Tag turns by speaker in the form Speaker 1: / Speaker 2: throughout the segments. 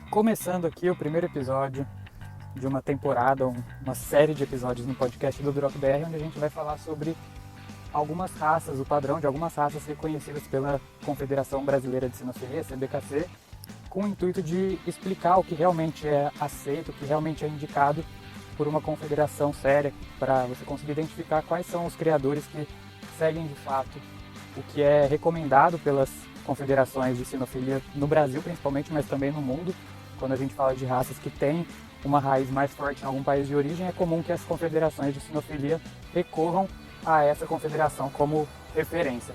Speaker 1: Começando aqui o primeiro episódio de uma temporada, uma série de episódios no podcast do Drop BR, onde a gente vai falar sobre algumas raças, o padrão de algumas raças reconhecidas pela Confederação Brasileira de Sinofilia, CBKC, com o intuito de explicar o que realmente é aceito, o que realmente é indicado por uma confederação séria, para você conseguir identificar quais são os criadores que seguem de fato o que é recomendado pelas confederações de sinofilia no Brasil principalmente, mas também no mundo. Quando a gente fala de raças que têm uma raiz mais forte em algum país de origem, é comum que as confederações de sinofilia recorram a essa confederação como referência.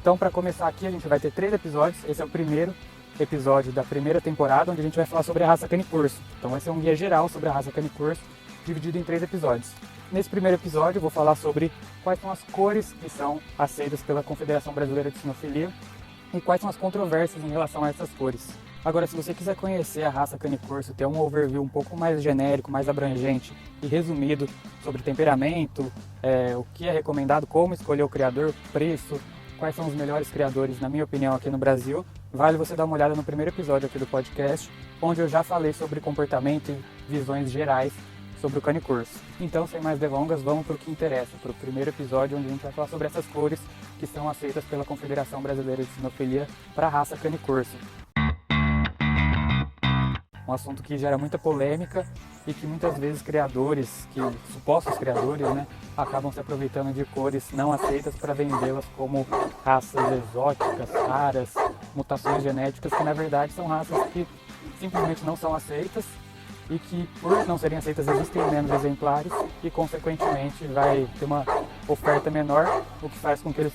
Speaker 1: Então, para começar aqui, a gente vai ter 3 episódios. Esse é o primeiro episódio da primeira temporada, onde a gente vai falar sobre a raça cane corso. Então vai ser um guia geral sobre a raça cane corso, dividido em 3 episódios. Nesse primeiro episódio eu vou falar sobre quais são as cores que são aceitas pela Confederação Brasileira de Sinofilia e quais são as controvérsias em relação a essas cores. Agora, se você quiser conhecer a raça cane corso, ter um overview um pouco mais genérico, mais abrangente e resumido sobre temperamento, o que é recomendado, como escolher o criador, preço, quais são os melhores criadores, na minha opinião, aqui no Brasil, vale você dar uma olhada no primeiro episódio aqui do podcast, onde eu já falei sobre comportamento e visões gerais sobre o cane corso. Então, sem mais delongas, vamos para o que interessa, para o primeiro episódio, onde a gente vai falar sobre essas cores que são aceitas pela Confederação Brasileira de Sinofilia para a raça cane corso. Um assunto que gera muita polêmica e que muitas vezes criadores, supostos criadores, acabam se aproveitando de cores não aceitas para vendê-las como raças exóticas, raras, mutações genéticas, que na verdade são raças que simplesmente não são aceitas e que, por não serem aceitas, existem menos exemplares e, consequentemente, vai ter uma oferta menor, o que faz com que eles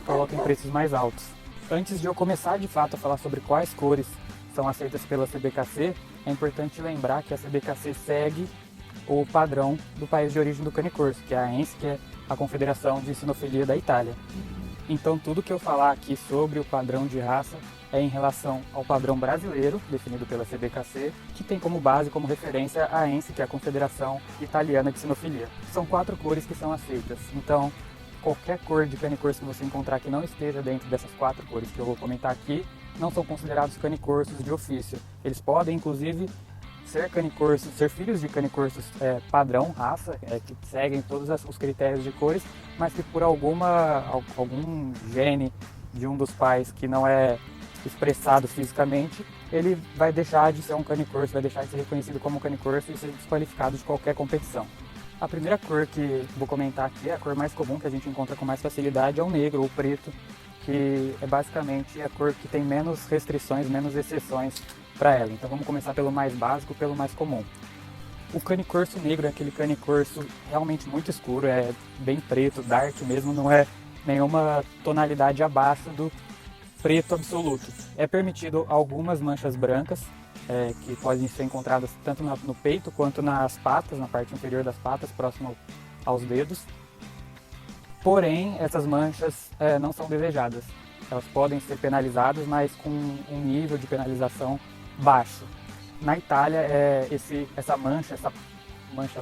Speaker 1: coloquem preços mais altos. Antes de eu começar de fato a falar sobre quais cores são aceitas pela CBKC, é importante lembrar que a CBKC segue o padrão do país de origem do cane corso, que é a ANSI, que é a Confederação de Sinofilia da Itália. Então tudo que eu falar aqui sobre o padrão de raça é em relação ao padrão brasileiro, definido pela CBKC, que tem como base, como referência, a ANSI, que é a Confederação Italiana de Sinofilia. São 4 cores que são aceitas, então qualquer cor de cane corso que você encontrar que não esteja dentro dessas 4 cores que eu vou comentar aqui, não são considerados cane corsos de ofício. Eles podem, inclusive, ser filhos de cane corsos padrão, raça, que seguem todos os critérios de cores, mas que por algum gene de um dos pais que não é expressado fisicamente, ele vai deixar de ser um cane corso, vai deixar de ser reconhecido como cane corso e ser desqualificado de qualquer competição. A primeira cor que vou comentar aqui, a cor mais comum que a gente encontra com mais facilidade, é o negro ou o preto, que é basicamente a cor que tem menos restrições, menos exceções para ela. Então vamos começar pelo mais básico, pelo mais comum. O cane corso negro é aquele cane corso realmente muito escuro, é bem preto, dark mesmo, não é nenhuma tonalidade abaixo do preto absoluto. É permitido algumas manchas brancas, que podem ser encontradas tanto no peito quanto nas patas, na parte inferior das patas, próximo aos dedos. Porém, essas manchas não são desejadas. Elas podem ser penalizadas, mas com um nível de penalização baixo. Na Itália, essa mancha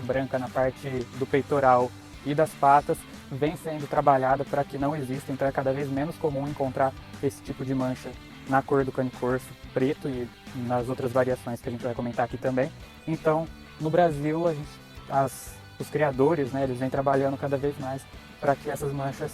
Speaker 1: branca na parte do peitoral e das patas vem sendo trabalhada para que não exista. Então é cada vez menos comum encontrar esse tipo de mancha na cor do cane corso preto e nas outras variações que a gente vai comentar aqui também. Então, no Brasil, os criadores, eles vêm trabalhando cada vez mais para que essas manchas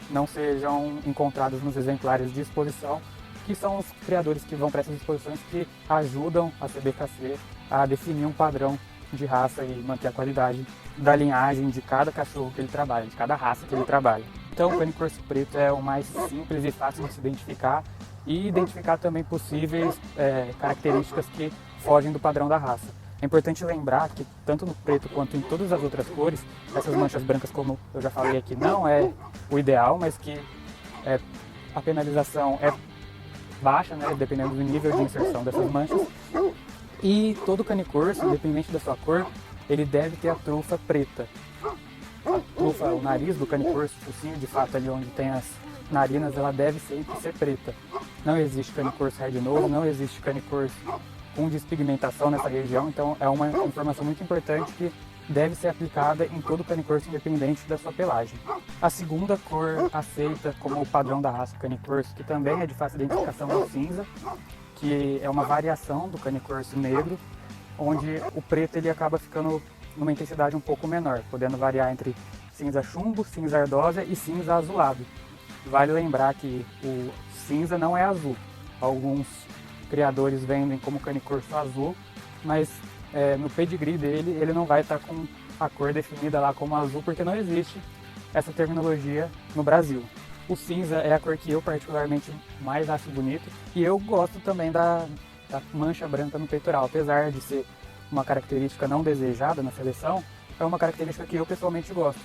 Speaker 1: não sejam encontradas nos exemplares de exposição, que são os criadores que vão para essas exposições que ajudam a CBKC a definir um padrão de raça e manter a qualidade da linhagem de cada cachorro que ele trabalha, de cada raça que ele trabalha. Então o cane corso preto é o mais simples e fácil de se identificar e identificar também possíveis características que fogem do padrão da raça. É importante lembrar que tanto no preto quanto em todas as outras cores, essas manchas brancas, como eu já falei aqui, não é o ideal, mas que a penalização é baixa, dependendo do nível de inserção dessas manchas. E todo cane corso, independente da sua cor, ele deve ter a trufa preta. A trufa, o nariz do cane corso, o focinho de fato ali onde tem as narinas, ela deve sempre ser preta. Não existe cane corso red nose, não existe cane corso com despigmentação nessa região, então é uma informação muito importante que deve ser aplicada em todo cane corso independente da sua pelagem. A segunda cor aceita como o padrão da raça cane corso, que também é de fácil identificação, é o cinza, que é uma variação do cane-corso negro, onde o preto ele acaba ficando numa intensidade um pouco menor, podendo variar entre cinza chumbo, cinza ardosa e cinza azulado. Vale lembrar que o cinza não é azul. Alguns criadores vendem como cane-corso azul, mas no pedigree dele ele não vai estar com a cor definida lá como azul, porque não existe essa terminologia no Brasil. O cinza é a cor que eu particularmente mais acho bonito, e eu gosto também da mancha branca no peitoral, apesar de ser uma característica não desejada na seleção, é uma característica que eu pessoalmente gosto.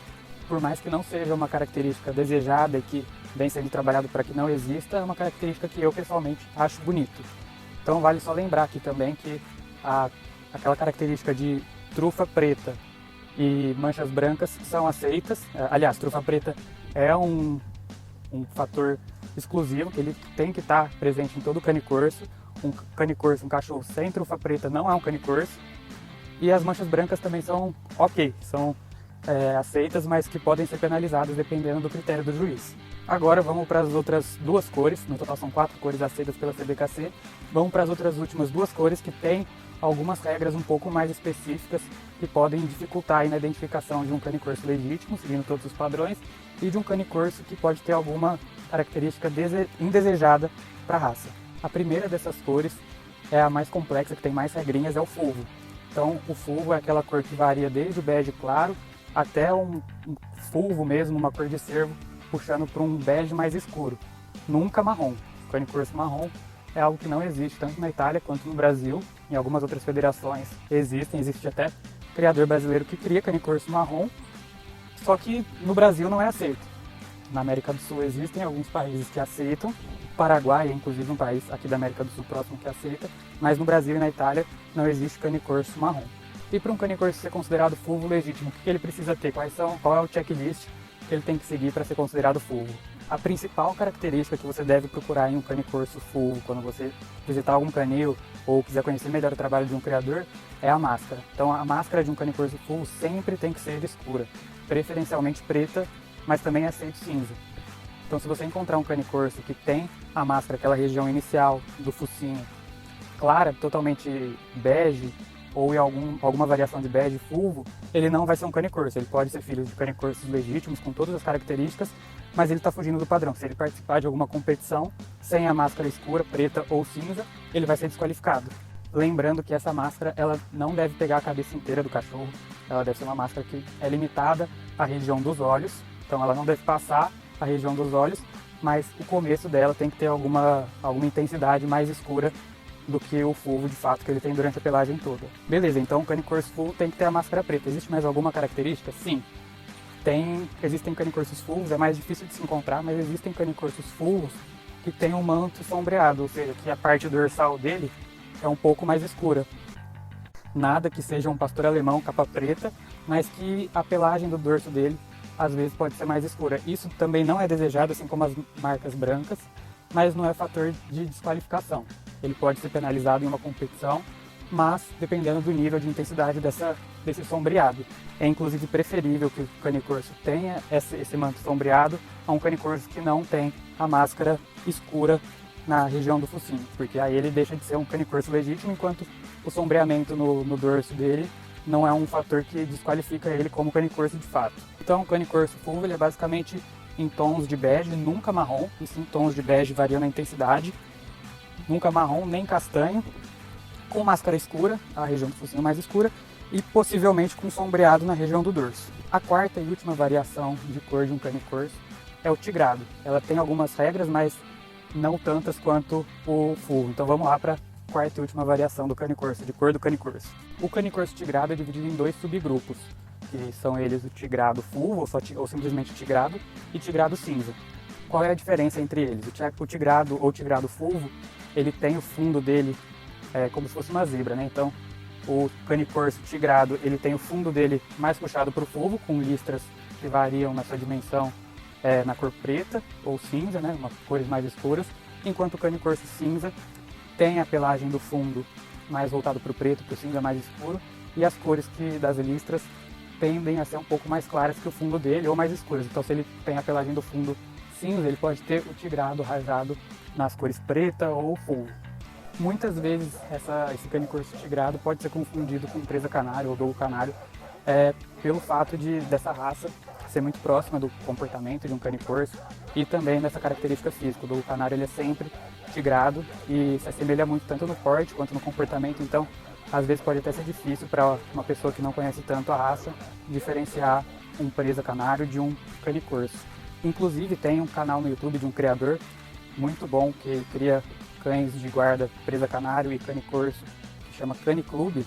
Speaker 1: Por mais que não seja uma característica desejada e que vem sendo trabalhado para que não exista, é uma característica que eu pessoalmente acho bonito. Então vale só lembrar aqui também que aquela característica de trufa preta e manchas brancas são aceitas. Aliás, trufa preta é um fator exclusivo, que ele tem que estar presente em todo o cane-corso. Um cane-corso, um cachorro sem trufa preta não é um cane-corso. E as manchas brancas também são ok, são aceitas, mas que podem ser penalizadas dependendo do critério do juiz. Agora vamos para as outras duas cores, no total são 4 cores aceitas pela CBKC. Vamos para as outras últimas 2 cores que têm algumas regras um pouco mais específicas que podem dificultar aí na identificação de um cane-corso legítimo, seguindo todos os padrões, e de um cane-corso que pode ter alguma característica indesejada para a raça. A primeira dessas cores é a mais complexa, que tem mais regrinhas, é o fulvo. Então o fulvo é aquela cor que varia desde o bege claro até um fulvo mesmo, uma cor de cervo, puxando para um bege mais escuro. Nunca marrom. O cane-corso marrom é algo que não existe tanto na Itália quanto no Brasil. Em algumas outras federações existe até criador brasileiro que cria cane-corso marrom, só que no Brasil não é aceito. Na América do Sul existem alguns países que aceitam, o Paraguai é inclusive um país aqui da América do Sul próximo que aceita, mas no Brasil e na Itália não existe cane-corso marrom. E para um cane-corso ser considerado fulvo legítimo, o que ele precisa ter? Qual é o checklist que ele tem que seguir para ser considerado fulvo? A principal característica que você deve procurar em um cane-corso fulvo, quando você visitar algum canil ou quiser conhecer melhor o trabalho de um criador, é a máscara. Então a máscara de um cane-corso fulvo sempre tem que ser escura, preferencialmente preta, mas também é aceito cinza. Então se você encontrar um cane-corso que tem a máscara, aquela região inicial do focinho clara, totalmente bege, ou em alguma variação de bege fulvo, ele não vai ser um cane-corso. Ele pode ser filho de cane-corsos legítimos com todas as características, mas ele está fugindo do padrão. Se ele participar de alguma competição sem a máscara escura, preta ou cinza, ele vai ser desqualificado. Lembrando que essa máscara ela não deve pegar a cabeça inteira do cachorro, ela deve ser uma máscara que é limitada à região dos olhos, então ela não deve passar a região dos olhos, mas o começo dela tem que ter alguma intensidade mais escura do que o fulvo de fato que ele tem durante a pelagem toda. Beleza, então o cane-corso fulvo tem que ter a máscara preta. Existe mais alguma característica? Sim. Existem cane-corsos fulvos, é mais difícil de se encontrar, mas existem cane-corsos fulvos que tem um manto sombreado, ou seja, que a parte dorsal dele é um pouco mais escura. Nada que seja um pastor alemão capa preta, mas que a pelagem do dorso dele às vezes pode ser mais escura. Isso também não é desejado, assim como as marcas brancas, mas não é fator de desqualificação. Ele pode ser penalizado em uma competição, mas dependendo do nível de intensidade desse sombreado. É inclusive preferível que o cane-corso tenha esse manto sombreado a um cane-corso que não tem a máscara escura na região do focinho, porque aí ele deixa de ser um cane-corso legítimo, enquanto o sombreamento no dorso dele não é um fator que desqualifica ele como cane-corso de fato. Então o cane-corso fulvo ele é basicamente em tons de bege, nunca marrom, e sim tons de bege variando a intensidade, nunca marrom nem castanho, com máscara escura, a região do focinho mais escura, e possivelmente com sombreado na região do dorso. A quarta e última variação de cor de um cane-corso é o tigrado. Ela tem algumas regras, mas não tantas quanto o fulvo. Então vamos lá para a quarta e última variação do cane-corso, de cor do cane-corso. O cane-corso tigrado é dividido em 2 subgrupos, que são eles o tigrado fulvo, ou simplesmente tigrado, e tigrado cinza. Qual é a diferença entre eles? O tigrado ou tigrado fulvo, ele tem o fundo dele como se fosse uma zebra, né? Então o cane-corso tigrado, ele tem o fundo dele mais puxado para o fulvo, com listras que variam na sua dimensão na cor preta ou cinza, né? Cores mais escuras, enquanto o cane-corso cinza tem a pelagem do fundo mais voltado para o preto, para o cinza mais escuro, e as cores das listras tendem a ser um pouco mais claras que o fundo dele ou mais escuras. Então se ele tem a pelagem do fundo cinza, ele pode ter o tigrado rajado nas cores preta ou fulvo. Muitas vezes esse cane corso tigrado pode ser confundido com presa canário ou dogo canário, pelo fato dessa raça ser muito próxima do comportamento de um cane corso e também dessa característica física. O dogo canário ele é sempre tigrado e se assemelha muito tanto no porte quanto no comportamento, então às vezes pode até ser difícil para uma pessoa que não conhece tanto a raça diferenciar um presa canário de um cane corso. Inclusive tem um canal no YouTube de um criador muito bom que cria cães de guarda presa canário e cane corso, que chama Cane Clube.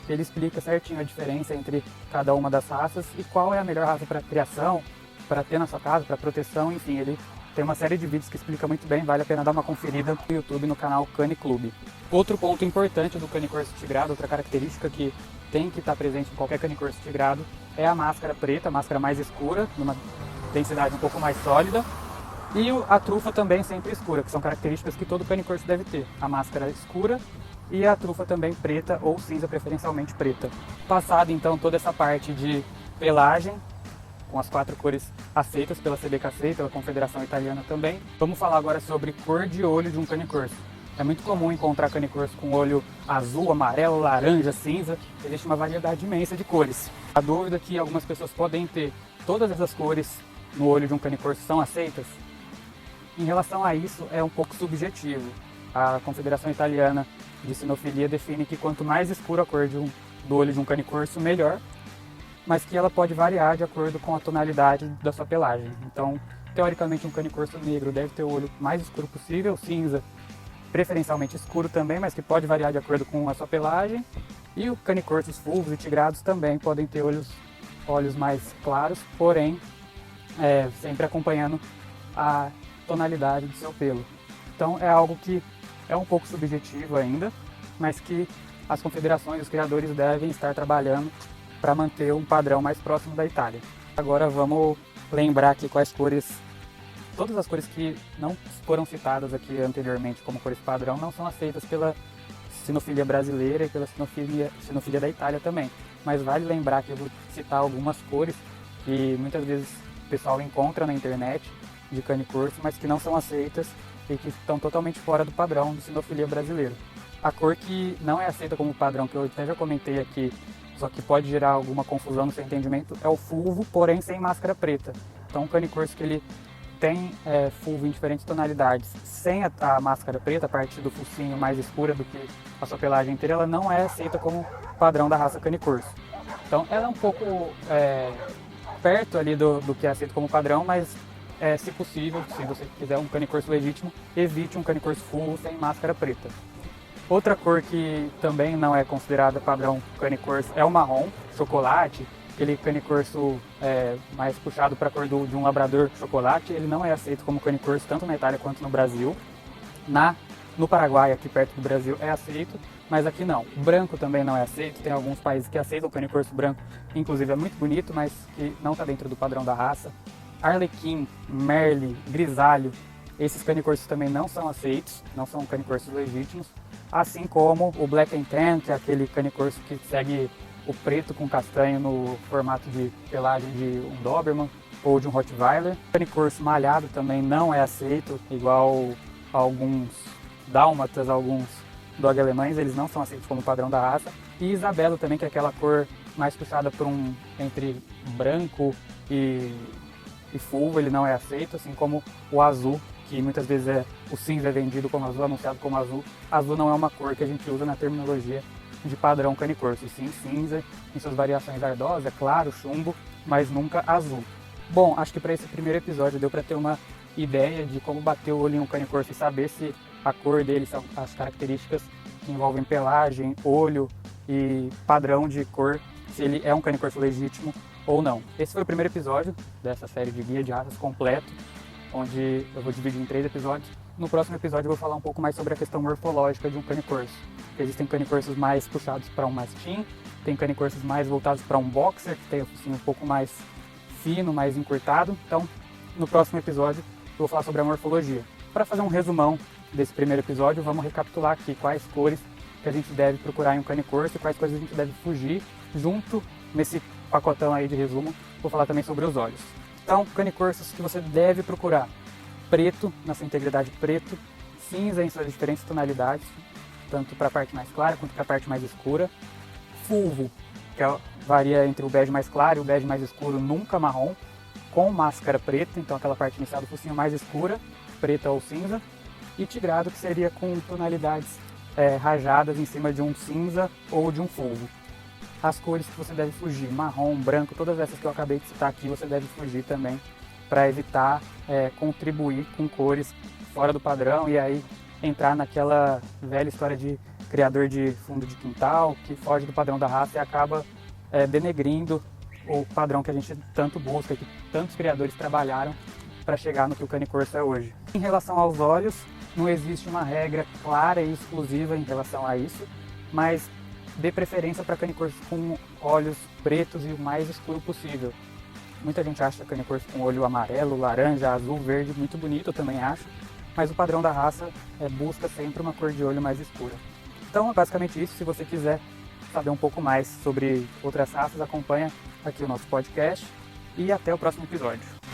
Speaker 1: Ele explica certinho a diferença entre cada uma das raças e qual é a melhor raça para criação, para ter na sua casa, para proteção, enfim, ele tem uma série de vídeos que explica muito bem, vale a pena dar uma conferida no YouTube no canal Cane Clube. Outro ponto importante do cane corso tigrado, outra característica que tem que estar presente em qualquer cane corso tigrado, é a máscara preta, a máscara mais escura, numa densidade um pouco mais sólida, e a trufa também sempre escura, que são características que todo cane corso deve ter. A máscara escura e a trufa também preta ou cinza, preferencialmente preta. Passada então toda essa parte de pelagem, com as 4 cores aceitas pela CBKC e pela Confederação Italiana também, vamos falar agora sobre cor de olho de um cane corso. É muito comum encontrar cane corso com olho azul, amarelo, laranja, cinza. Existe uma variedade imensa de cores. A dúvida que algumas pessoas podem ter, todas essas cores no olho de um cane corso são aceitas? Em relação a isso, é um pouco subjetivo. A Confederação Italiana de Sinofilia define que quanto mais escura a cor do olho de um cane corso, melhor, mas que ela pode variar de acordo com a tonalidade da sua pelagem. Então, teoricamente, um cane corso negro deve ter o olho mais escuro possível, cinza, preferencialmente escuro também, mas que pode variar de acordo com a sua pelagem. E o cane corsos fulvos e tigrados também podem ter olhos mais claros, porém, sempre acompanhando a tonalidade do seu pelo. Então é algo que é um pouco subjetivo ainda, mas que as confederações e os criadores devem estar trabalhando para manter um padrão mais próximo da Itália. Agora vamos lembrar aqui quais cores, todas as cores que não foram citadas aqui anteriormente como cores padrão não são aceitas pela sinofilia brasileira e pela sinofilia da Itália também. Mas vale lembrar que eu vou citar algumas cores que muitas vezes o pessoal encontra na internet de cane corso, mas que não são aceitas e que estão totalmente fora do padrão de sinofilia brasileira. A cor que não é aceita como padrão, que eu até já comentei aqui, só que pode gerar alguma confusão no seu entendimento, é o fulvo, porém sem máscara preta. Então um cane corso que ele tem fulvo em diferentes tonalidades, sem a máscara preta, a parte do focinho mais escura do que a sua pelagem inteira, ela não é aceita como padrão da raça cane corso. Então ela é um pouco perto ali do que é aceito como padrão, mas se possível, se você quiser um cane corso legítimo, evite um cane corso fulvo sem máscara preta. Outra cor que também não é considerada padrão cane corso é o marrom, chocolate, aquele cane corso mais puxado para a cor de um labrador chocolate. Ele não é aceito como cane corso tanto na Itália quanto no Brasil. No Paraguai, aqui perto do Brasil, é aceito, mas aqui não. O branco também não é aceito, tem alguns países que aceitam o cane corso branco, inclusive é muito bonito, mas que não está dentro do padrão da raça. Arlequim, merle, grisalho, esses cane corsos também não são aceitos, não são cane corsos legítimos, assim como o Black and Tan, que é aquele cane corso que segue o preto com castanho no formato de pelagem de um Doberman ou de um Rottweiler. O cane corso malhado também não é aceito, igual alguns dálmatas, alguns dog alemães, eles não são aceitos como padrão da raça. E Isabelo também, que é aquela cor mais puxada por entre branco e fulvo, ele não é aceito, assim como o azul, que muitas vezes o cinza é vendido como azul, anunciado como azul. Azul não é uma cor que a gente usa na terminologia de padrão cane corso, e sim cinza, em suas variações ardosas, claro, chumbo, mas nunca azul. Bom, acho que para esse primeiro episódio deu para ter uma ideia de como bater o olho em um cane corso e saber se a cor dele, são as características que envolvem pelagem, olho e padrão de cor, se ele é um cane corso legítimo ou não. Esse foi o primeiro episódio dessa série de guia de raças completo, onde eu vou dividir em 3 episódios. No próximo episódio eu vou falar um pouco mais sobre a questão morfológica de um cane corso. Existem cane corsos mais puxados para um mastim, tem cane corsos mais voltados para um boxer, que tem o focinho um pouco mais fino, mais encurtado. Então, no próximo episódio eu vou falar sobre a morfologia. Para fazer um resumão desse primeiro episódio, vamos recapitular aqui quais cores que a gente deve procurar em um cane corso e quais coisas a gente deve fugir. Junto nesse pacotão aí de resumo, vou falar também sobre os olhos. Então, cane corsos que você deve procurar: preto, na sua integridade preto, cinza em suas diferentes tonalidades, tanto para a parte mais clara quanto para a parte mais escura. Fulvo, que varia entre o bege mais claro e o bege mais escuro, nunca marrom, com máscara preta, então aquela parte inicial do focinho mais escura, preta ou cinza. E tigrado, que seria com tonalidades rajadas em cima de um cinza ou de um fulvo. As cores que você deve fugir, marrom, branco, todas essas que eu acabei de citar aqui, você deve fugir também para evitar contribuir com cores fora do padrão e aí entrar naquela velha história de criador de fundo de quintal que foge do padrão da raça e acaba denegrindo o padrão que a gente tanto busca, que tantos criadores trabalharam para chegar no que o cane corso é hoje. Em relação aos olhos, não existe uma regra clara e exclusiva em relação a isso, mas dê preferência para cane corso com olhos pretos e o mais escuro possível. Muita gente acha cane corso com olho amarelo, laranja, azul, verde, muito bonito, eu também acho, mas o padrão da raça busca sempre uma cor de olho mais escura. Então é basicamente isso. Se você quiser saber um pouco mais sobre outras raças, acompanha aqui o nosso podcast e até o próximo episódio.